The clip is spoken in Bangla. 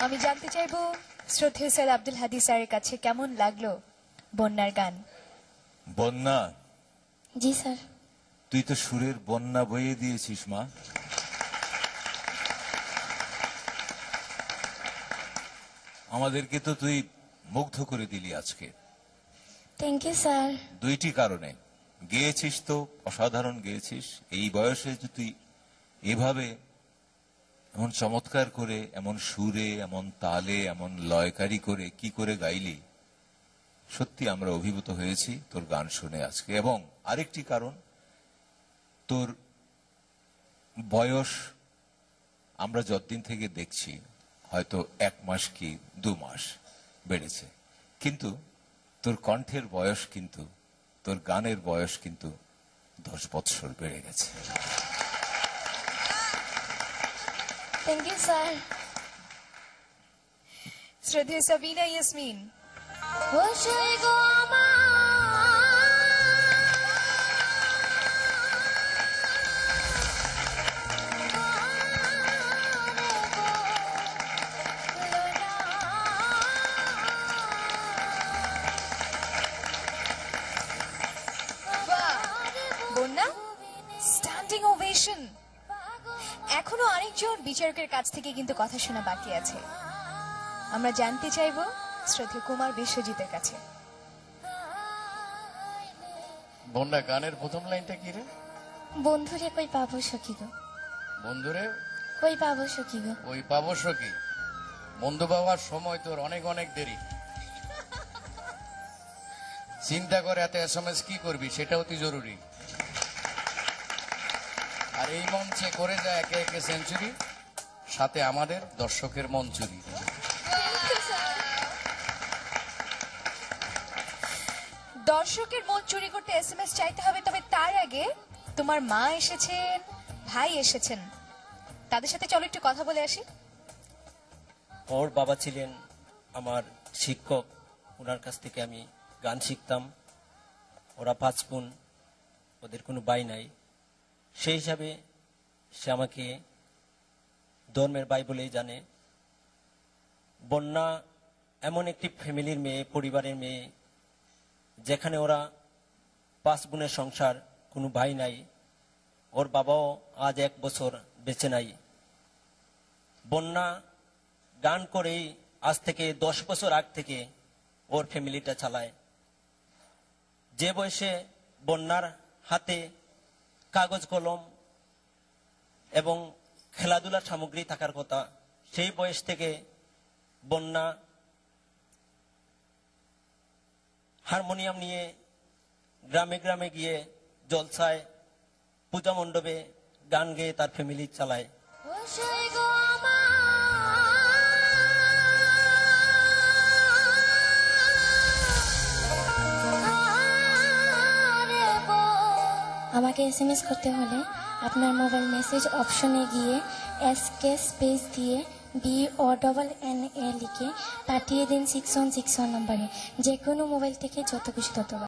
আমি জানতে চাইবো শ্রদ্ধেয় স্যার আব্দুল হাদী স্যারের কাছে কেমন লাগলো বন্যার গান। বন্যা, জি স্যার। তুই তো সুরের বন্যা বইয়ে দিয়েছিস মা। আমাদেরকে তো তুই মুগ্ধ করে দিলি আজকে। Thank you sir. দুইটি কারণে গেয়েছিস, তো অসাধারণ গেয়েছিস। এই বয়সে যে তুই এভাবে এমন চমৎকার করে, এমন সুরে, এমন তালে, এমন লয়কারি করে কি করে গাইলি, সত্যি আমরা অভিভূত হয়েছি তোর গান শুনে আজকে। এবং আরেকটি কারণ, তোর বয়স আমরা যতদিন থেকে দেখছি হয়তো 1 মাস কি 2 মাস বেড়েছে, কিন্তু তোর কণ্ঠের বয়স কিন্তু, তোর গানের বয়স কিন্তু 10 বৎসর বেড়ে গেছে। Thank you sir. শ্রদ্ধেয় সাবিনা ইয়াসমিন। বসই গো বন্যা, স্ট্যান্ডিং ওভেশন। এখনো আরেকজন বিচারকের কাছ থেকে কিন্তু কথা শোনা বাকি আছে। আমরা জানতে চাইবো শ্রদ্ধেয় কুমার বিশ্বজিতের কাছে। বন্যা, গানের প্রথম লাইনটা কি রে? বন্ধুরে কই পাবো সখী গো, বন্ধুরে কই পাবো সখী গো। ওই পাবো সখী। বন্ধু পাওয়ার সময় তোর অনেক অনেক দেরি। চিন্তা করে এত SMS কি করবি, সেটা অতি জরুরি। আর এই মঞ্চে করে যায় একে একে সেঞ্চুরি, সাথে আমাদের দর্শকের মন চুরি। দর্শকের মন চুরি করতে SMS চাইতে হবে, তবে তার আগে তোমার মা এসেছেন, ভাই এসেছেন, তাদের সাথে চলো একটু কথা বলে আসি। ওর বাবা ছিলেন আমার শিক্ষক, ওনার কাছ থেকে আমি গান শিখতাম। ওরা 5 বোন, ওদের কোনো ভাই নাই। সেই হিসাবে সে আমাকে ধর্মের ভাই বলেই জানে। বন্যা এমন একটি ফ্যামিলির মেয়ে, পরিবারের মেয়ে, যেখানে ওরা 5 বোনের সংসার, কোনো ভাই নাই। ওর বাবাও আজ 1 বছর বেঁচে নাই। বন্যা গান করেই আজ থেকে 10 বছর আগ থেকে ওর ফ্যামিলিটা চালায়। যে বয়সে বন্যার হাতে কাগজ কলম এবং খেলাধুলার সামগ্রী থাকার কথা, সেই বয়স থেকে বন্যা হারমোনিয়াম নিয়ে গ্রামে গ্রামে গিয়ে জলসায়, পূজা মণ্ডপে গান গেয়ে তার ফ্যামিলি চালায়। আমাকে SMS করতে হলে আপনার মোবাইল মেসেজ অপশনে গিয়ে SK স্পেস দিয়ে BONNA লিখে পাঠিয়ে দিন 6161 নম্বরে। যে কোনো মোবাইল থেকে যত খুশি তত।